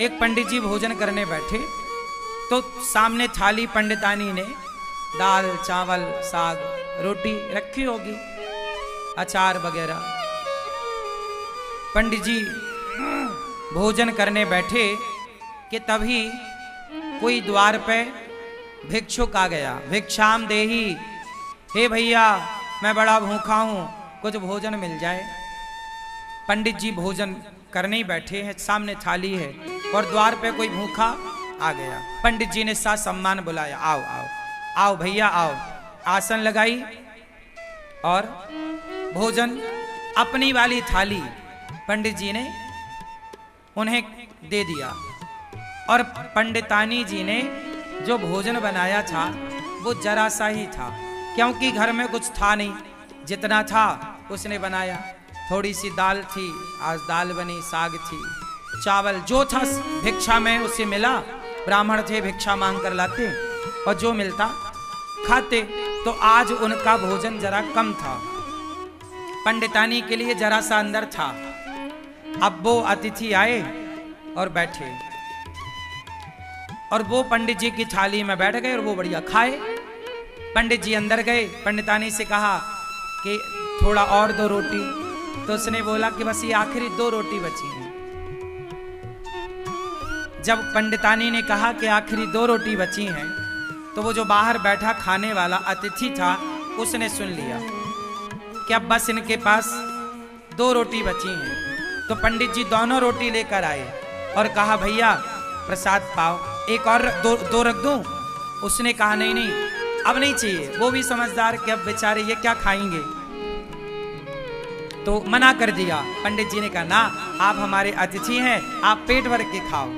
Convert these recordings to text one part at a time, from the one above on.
एक पंडित जी भोजन करने बैठे तो सामने थाली पंडितानी ने दाल चावल साग रोटी रखी होगी, अचार वगैरह। पंडित जी भोजन करने बैठे कि तभी कोई द्वार पे भिक्षुक आ गया। भिक्षाम देही, हे भैया मैं बड़ा भूखा हूं, कुछ भोजन मिल जाए। पंडित जी भोजन करने ही बैठे हैं, सामने थाली है और द्वार पे कोई भूखा आ गया। पंडित जी ने साथ सम्मान बुलाया, आओ आओ आओ भैया आओ। आसन लगाई और भोजन अपनी वाली थाली पंडित जी ने उन्हें दे दिया। और पंडितानी जी ने जो भोजन बनाया था वो जरा सा ही था, क्योंकि घर में कुछ था नहीं, जितना था उसने बनाया। थोड़ी सी दाल थी, आज दाल बनी, साग थी, चावल जो था भिक्षा में उसे मिला। ब्राह्मण थे, भिक्षा मांग कर लाते और जो मिलता खाते। तो आज उनका भोजन जरा कम था, पंडितानी के लिए जरा सा अंदर था। अब वो अतिथि आए और बैठे और वो पंडित जी की थाली में बैठ गए और वो बढ़िया खाए। पंडित जी अंदर गए, पंडितानी से कहा कि थोड़ा और दो रोटी। तो उसने बोला कि बस ये आखिरी 2 रोटी बची हैं। जब पंडितानी ने कहा कि आखिरी 2 रोटी बची हैं, तो वो जो बाहर बैठा खाने वाला अतिथि था उसने सुन लिया कि अब बस इनके पास 2 रोटी बची हैं। तो पंडित जी दोनों रोटी लेकर आए और कहा भैया प्रसाद पाओ, एक और दो रख दूं। उसने कहा नहीं नहीं अब नहीं चाहिए। वो भी समझदार कि अब बेचारे ये क्या खाएंगे, तो मना कर दिया। पंडित जी ने कहा ना, आप हमारे अतिथि हैं, आप पेट भर के खाओ।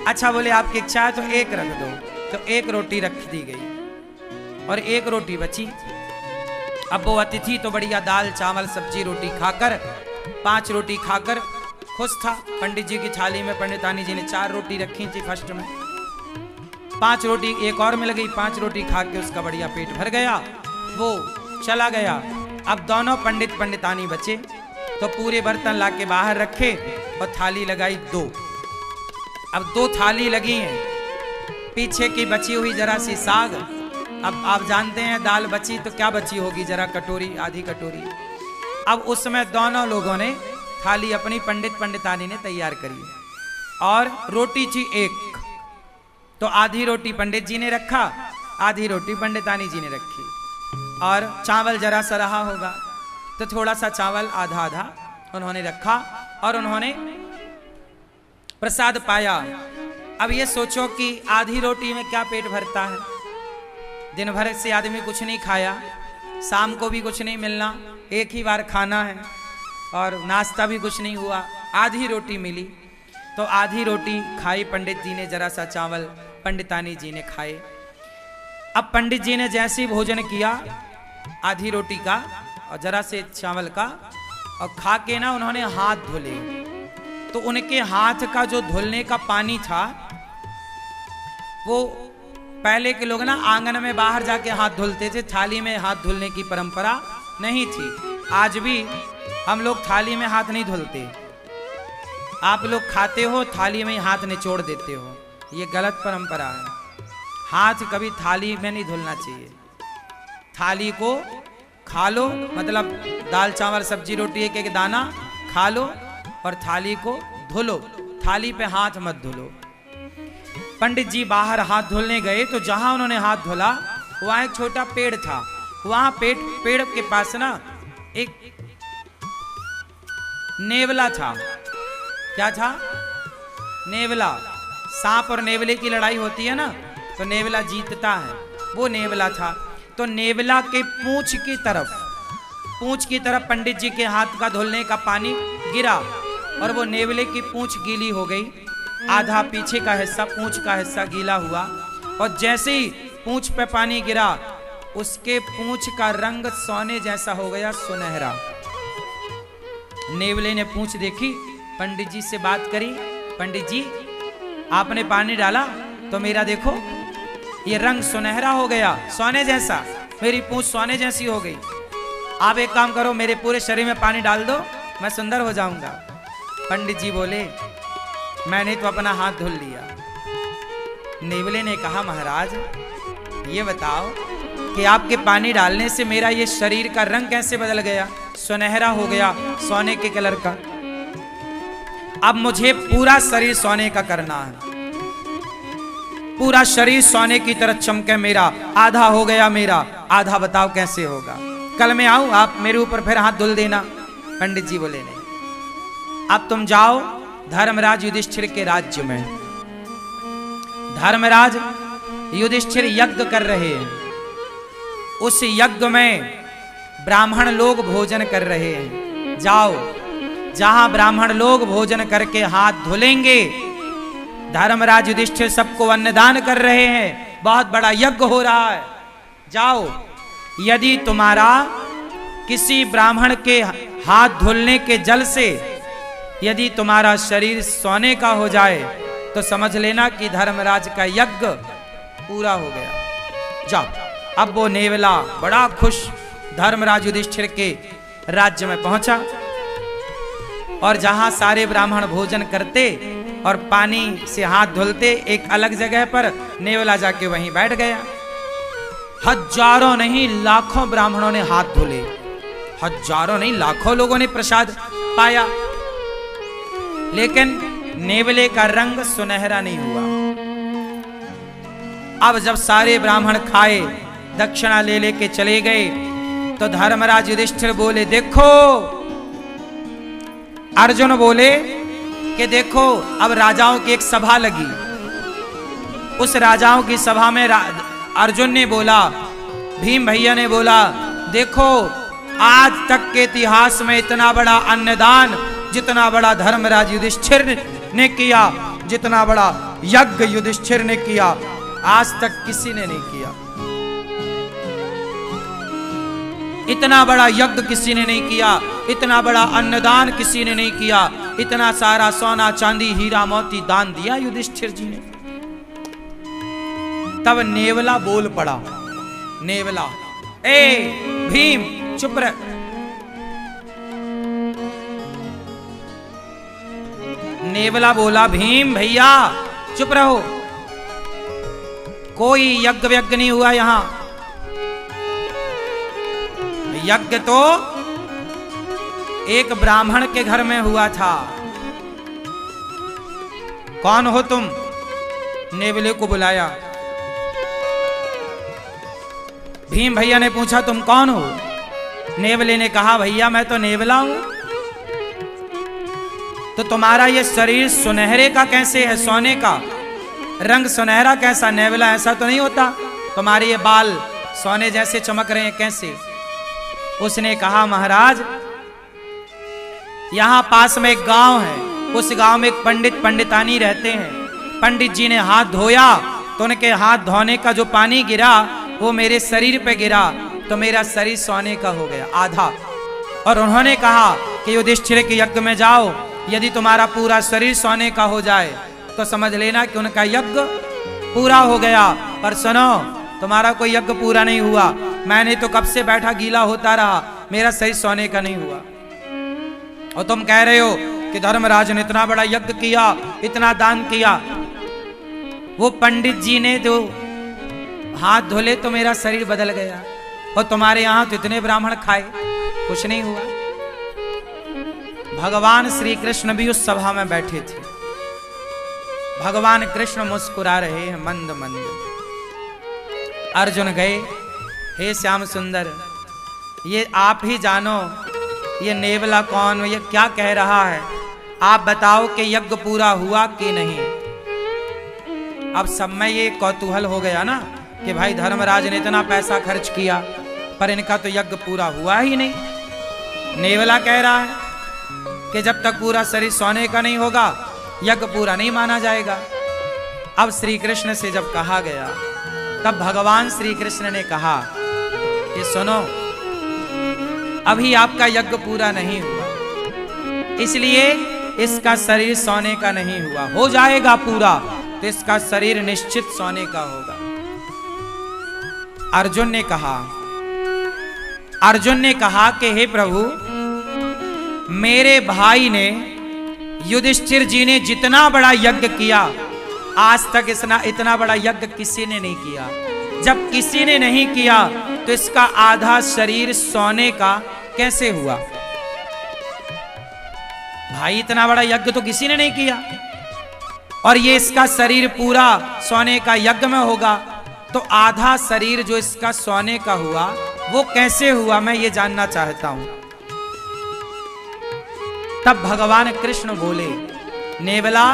अच्छा बोले आपकी इच्छा है तो एक रख दो। तो एक रोटी रख दी गई और एक रोटी बची। अब वो अतिथि तो बढ़िया दाल चावल सब्जी रोटी खाकर 5 रोटी खाकर खुश था। पंडित जी की थाली में पंडितानी जी ने 4 रोटी रखी थी फर्स्ट में, 5 रोटी एक और मिल गई। 5 रोटी खा के उसका बढ़िया पेट भर गया, वो चला गया। अब दोनों पंडित पंडितानी बचे तो पूरे बर्तन लाके बाहर रखे और थाली लगाई 2। अब 2 थाली लगी हैं, पीछे की बची हुई जरा सी साग। अब आप जानते हैं दाल बची तो क्या बची होगी, जरा कटोरी आधी कटोरी। अब उसमें दोनों लोगों ने थाली अपनी पंडित पंडितानी ने तैयार करी और रोटी थी 1। तो आधी रोटी पंडित जी ने रखा, आधी रोटी पंडितानी जी ने रखी। और चावल जरा सा रहा होगा तो थोड़ा सा चावल आधा आधा उन्होंने रखा और उन्होंने प्रसाद पाया। अब ये सोचो कि आधी रोटी में क्या पेट भरता है। दिन भर से आदमी कुछ नहीं खाया, शाम को भी कुछ नहीं मिलना, एक ही बार खाना है और नाश्ता भी कुछ नहीं हुआ, आधी रोटी मिली। तो आधी रोटी खाई पंडित जी ने, जरा सा चावल पंडितानी जी ने खाए। अब पंडित जी ने जैसे ही भोजन किया आधी रोटी का और जरा से चावल का और खा के ना उन्होंने हाथ धुले। तो उनके हाथ का जो धुलने का पानी था वो पहले के लोग ना आंगन में बाहर जाके हाथ धुलते थे, थाली में हाथ धुलने की परंपरा नहीं थी। आज भी हम लोग थाली में हाथ नहीं धुलते। आप लोग खाते हो थाली में हाथ निचोड़ देते हो, ये गलत परंपरा है। हाथ कभी थाली में नहीं धुलना चाहिए। थाली को खा लो, मतलब दाल चावल सब्जी रोटी एक एक दाना खा लो और थाली को धुलो, थाली पे हाथ मत धुलो। पंडित जी बाहर हाथ धुलने गए तो जहां उन्होंने हाथ धुला वहां एक छोटा पेड़ था। वहां पेड़ के पास ना एक नेवला था। क्या था? नेवला। सांप और नेवले की लड़ाई होती है ना, तो नेवला जीतता है, वो नेवला था। तो नेवला के पूंछ की तरफ पंडित जी के हाथ का धुलने का पानी गिरा और वो नेवले की पूंछ गीली हो गई। आधा पीछे का हिस्सा, पूंछ का हिस्सा गीला हुआ और जैसे ही पूंछ पे पानी गिरा उसके पूंछ का रंग सोने जैसा हो गया, सुनहरा। नेवले ने पूंछ देखी, पंडित जी से बात करी, पंडित जी आपने पानी डाला तो मेरा देखो ये रंग सुनहरा हो गया, सोने जैसा, मेरी पूंछ सोने जैसी हो गई। आप एक काम करो, मेरे पूरे शरीर में पानी डाल दो, मैं सुंदर हो जाऊंगा। पंडित जी बोले मैंने तो अपना हाथ धुल लिया। नेवले ने कहा महाराज ये बताओ कि आपके पानी डालने से मेरा ये शरीर का रंग कैसे बदल गया, सुनहरा हो गया, सोने के कलर का। अब मुझे पूरा शरीर सोने का करना है, पूरा शरीर सोने की तरह चमके मेरा। आधा हो गया मेरा, आधा बताओ कैसे होगा। कल मैं आऊं, आप मेरे ऊपर फिर हाथ धुल देना। पंडित जी बोले नहीं, अब तुम जाओ धर्मराज युधिष्ठिर के राज्य में। धर्मराज युधिष्ठिर यज्ञ कर रहे हैं, उस यज्ञ में ब्राह्मण लोग भोजन कर रहे हैं। जाओ, जहां ब्राह्मण लोग भोजन करके हाथ धुलेंगे, धर्मराज युधिष्ठिर सबको अन्नदान कर रहे हैं, बहुत बड़ा यज्ञ हो रहा है। जाओ, यदि तुम्हारा किसी ब्राह्मण के हाथ धुलने के जल से यदि तुम्हारा शरीर सोने का हो जाए तो समझ लेना कि धर्मराज का यज्ञ पूरा हो गया। जाओ। अब वो नेवला बड़ा खुश धर्मराज युधिष्ठिर के राज्य में पहुंचा और जहां सारे ब्राह्मण भोजन करते और पानी से हाथ धुलते, एक अलग जगह पर नेवला जाके वहीं बैठ गया। हजारों नहीं लाखों ब्राह्मणों ने हाथ धुले, हजारों नहीं लाखों लोगों ने प्रसाद पाया, लेकिन नेवले का रंग सुनहरा नहीं हुआ। अब जब सारे ब्राह्मण खाए, दक्षिणा ले लेके चले गए, तो धर्मराज युधिष्ठिर बोले देखो, अर्जुन बोले कि देखो अब राजाओं की एक सभा लगी। उस राजाओं की सभा में अर्जुन ने बोला, भीम भैया ने बोला, देखो आज तक के इतिहास में इतना बड़ा अन्नदान जितना बड़ा धर्मराज युधिष्ठिर ने किया, जितना बड़ा यज्ञ युधिष्ठिर ने किया, आज तक किसी ने नहीं किया। इतना बड़ा यज्ञ किसी ने नहीं किया, इतना बड़ा अन्नदान किसी ने नहीं किया, इतना सारा सोना चांदी हीरा मोती दान दिया युधिष्ठिर जी ने। तब नेवला बोल पड़ा, नेवला, ए भीम चुप रह। नेवला बोला, भीम भैया चुप रहो, कोई यज्ञ व्यज्ञ नहीं हुआ यहां। यज्ञ तो एक ब्राह्मण के घर में हुआ था। कौन हो तुम? नेवले को बुलाया। भीम भैया ने पूछा तुम कौन हो? नेवले ने कहा भैया मैं तो नेवला हूं। तो तुम्हारा ये शरीर सुनहरे का कैसे है, सोने का रंग सुनहरा कैसा? नेवला ऐसा तो नहीं होता, तुम्हारे ये बाल सोने जैसे चमक रहे हैं कैसे? उसने कहा महाराज यहां पास में एक गांव है, उस गांव में एक पंडित पंडितानी रहते हैं। पंडित जी ने हाथ धोया तो उनके हाथ धोने का जो पानी गिरा वो मेरे शरीर पे गिरा, तो मेरा शरीर सोने का हो गया आधा। और उन्होंने कहा कि युधिष्ठिर के यज्ञ में जाओ, यदि तुम्हारा पूरा शरीर सोने का हो जाए तो समझ लेना कि उनका यज्ञ पूरा हो गया। पर सुनो, तुम्हारा कोई यज्ञ पूरा नहीं हुआ। मैंने तो कब से बैठा गीला होता रहा, मेरा शरीर सोने का नहीं हुआ। और तुम कह रहे हो कि धर्मराज ने इतना बड़ा यज्ञ किया, इतना दान किया। वो पंडित जी ने जो हाथ धोले तो मेरा शरीर बदल गया, और तुम्हारे यहां तो इतने ब्राह्मण खाए, कुछ नहीं हुआ। भगवान श्री कृष्ण भी उस सभा में बैठे थे। भगवान कृष्ण मुस्कुरा रहे हैं मंद मंद। अर्जुन गए, हे श्याम सुंदर, ये आप ही जानो ये नेवला कौन, ये क्या कह रहा है, आप बताओ कि यज्ञ पूरा हुआ कि नहीं। अब सब में ये कौतूहल हो गया ना कि भाई धर्मराज ने इतना पैसा खर्च किया पर इनका तो यज्ञ पूरा हुआ ही नहीं। नेवला कह रहा है कि जब तक पूरा शरीर सोने का नहीं होगा यज्ञ पूरा नहीं माना जाएगा। अब श्री कृष्ण से जब कहा गया तब भगवान श्री कृष्ण ने कहा कि सुनो, अभी आपका यज्ञ पूरा नहीं हुआ, इसलिए इसका शरीर सोने का नहीं हुआ। हो जाएगा पूरा तो इसका शरीर निश्चित सोने का होगा। अर्जुन ने कहा कि हे प्रभु, मेरे भाई ने युधिष्ठिर जी ने जितना बड़ा यज्ञ किया, आज तक इतना बड़ा यज्ञ किसी ने नहीं किया। जब किसी ने नहीं किया तो इसका आधा शरीर सोने का कैसे हुआ? भाई इतना बड़ा यज्ञ तो किसी ने नहीं किया, और ये इसका शरीर पूरा सोने का यज्ञ में होगा, तो आधा शरीर जो इसका सोने का हुआ वो कैसे हुआ, मैं ये जानना चाहता हूं। तब भगवान कृष्ण बोले, नेवला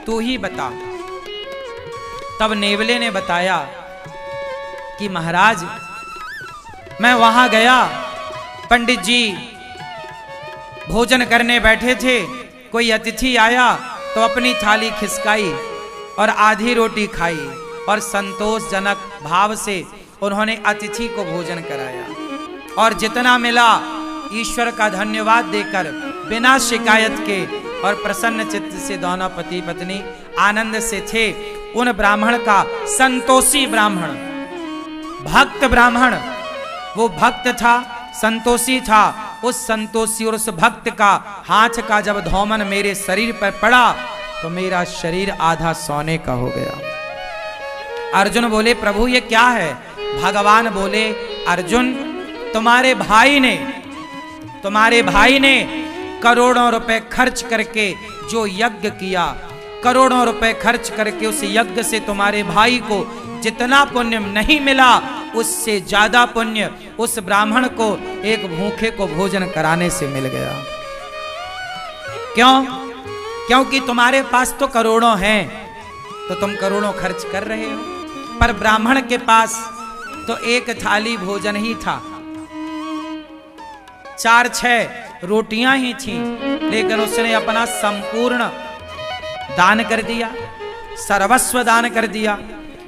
तू ही बता। तब नेवले ने बताया कि महाराज मैं वहां गया, पंडित जी भोजन करने बैठे थे, कोई अतिथि आया तो अपनी थाली खिसकाई और आधी रोटी खाई और संतोषजनक भाव से उन्होंने अतिथि को भोजन कराया, और जितना मिला ईश्वर का धन्यवाद देकर बिना शिकायत के और प्रसन्न चित्त से दोनों पति पत्नी आनंद से थे। उन ब्राह्मण का, संतोषी ब्राह्मण, भक्त ब्राह्मण, वो भक्त था, संतोषी था, उस संतोषी और उस भक्त का हाथ का जब धौमन मेरे शरीर पर पड़ा तो मेरा शरीर आधा सोने का हो गया। अर्जुन बोले, प्रभु ये क्या है? भगवान बोले, अर्जुन तुम्हारे भाई ने करोड़ों रुपए खर्च करके जो यज्ञ किया, करोड़ों रुपए खर्च करके उस यज्ञ से तुम्हारे भाई को जितना पुण्य नहीं मिला, उससे ज्यादा पुण्य उस ब्राह्मण को एक भूखे को भोजन कराने से मिल गया। क्यों? क्योंकि तुम्हारे पास तो करोड़ों हैं, तो तुम करोड़ों खर्च कर रहे हो, पर ब्राह्मण के पास तो एक थाली भोजन ही था, 4-6 रोटियां ही थी, लेकिन उसने अपना संपूर्ण दान कर दिया, सर्वस्व दान कर दिया।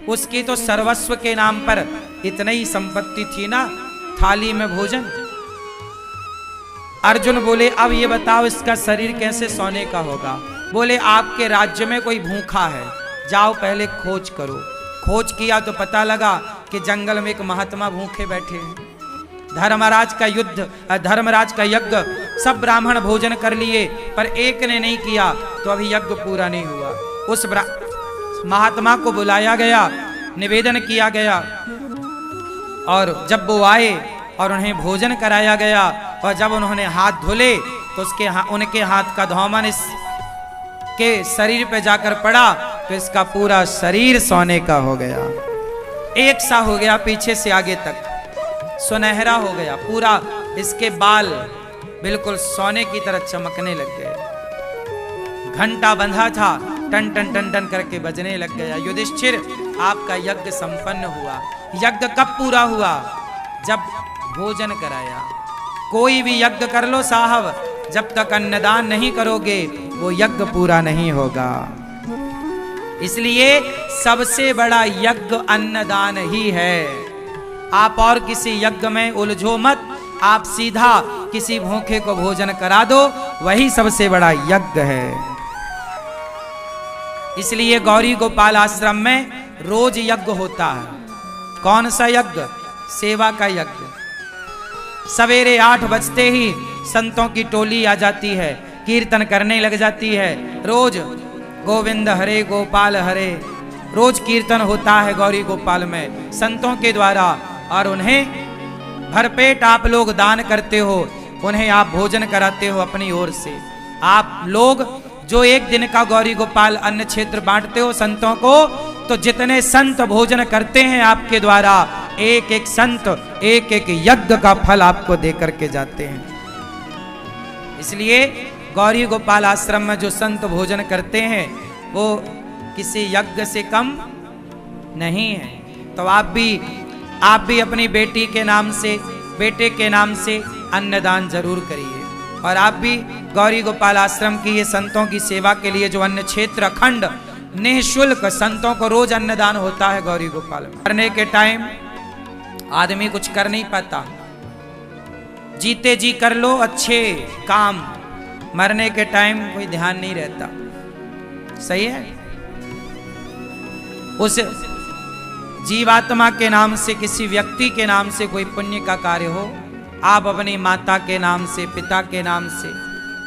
उसकी तो सर्वस्व के नाम पर इतनी ही संपत्ति थी ना, थाली में भोजन। अर्जुन बोले, अब ये बताओ इसका शरीर कैसे सोने का होगा? बोले, आपके राज्य में कोई भूखा है, जाओ पहले खोज करो। खोज किया तो पता लगा कि जंगल में एक महात्मा भूखे बैठे हैं। धर्मराज का यज्ञ सब ब्राह्मण भोजन कर लिए, पर एक ने नहीं किया, तो अभी यज्ञ पूरा नहीं हुआ। उस महात्मा को बुलाया गया, निवेदन किया गया, और जब वो आए और उन्हें भोजन कराया गया, और जब उन्होंने हाथ धुले तो उनके हाथ का धौमन इसके शरीर पे जाकर पड़ा, तो इसका पूरा शरीर सोने का हो गया, एक सा हो गया, पीछे से आगे तक सुनहरा हो गया, पूरा इसके बाल बिल्कुल सोने की तरह चमकने लग गए। घंटा बंधा था, टन टन टन टन करके बजने लग गया। युधिष्ठिर, आपका यज्ञ संपन्न हुआ। यज्ञ कब पूरा हुआ? जब भोजन कराया। कोई भी यज्ञ कर लो साहब, जब तक अन्नदान नहीं करोगे वो यज्ञ पूरा नहीं होगा। इसलिए सबसे बड़ा यज्ञ अन्नदान ही है। आप और किसी यज्ञ में उलझो मत, आप सीधा किसी भूखे को भोजन करा दो, वही सबसे बड़ा यज्ञ है। इसलिए गौरी गोपाल आश्रम में रोज यज्ञ होता है। कौन सा यज्ञ? सेवा का यज्ञ। सवेरे 8 बजते ही संतों की टोली आ जाती है, कीर्तन करने लग जाती है। रोज गोविंद हरे गोपाल हरे, रोज कीर्तन होता है गौरी गोपाल में संतों के द्वारा, और उन्हें भरपेट आप लोग दान करते हो, उन्हें आप भोजन कराते हो अपनी ओर से। आप लोग जो एक दिन का गौरी गोपाल अन्न क्षेत्र बांटते हो संतों को, तो जितने संत भोजन करते हैं आपके द्वारा, एक एक संत एक एक यज्ञ का फल आपको दे करके जाते हैं। इसलिए गौरी गोपाल आश्रम में जो संत भोजन करते हैं वो किसी यज्ञ से कम नहीं है। तो आप भी अपनी बेटी के नाम से, बेटे के नाम से अन्नदान जरूर करिए। और आप भी गौरी गोपाल आश्रम की ये संतों की सेवा के लिए जो अन्न क्षेत्र अखंड निःशुल्क संतों को रोज अन्नदान होता है गौरी गोपाल में। मरने के टाइम आदमी कुछ कर नहीं पाता, जीते जी कर लो अच्छे काम, मरने के टाइम कोई ध्यान नहीं रहता। सही है? उस जीवात्मा के नाम से, किसी व्यक्ति के नाम से कोई पुण्य का कार्य हो, आप अपनी माता के नाम से, पिता के नाम से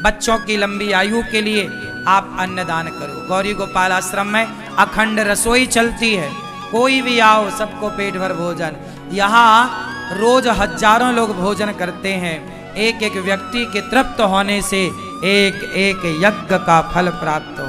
बच्चों की लंबी आयु के लिए आप अन्नदान करो। गौरी गोपाल आश्रम में अखंड रसोई चलती है, कोई भी आओ सबको पेट भर भोजन। यहाँ रोज हजारों लोग भोजन करते हैं। एक एक व्यक्ति के तृप्त होने से एक एक यज्ञ का फल प्राप्त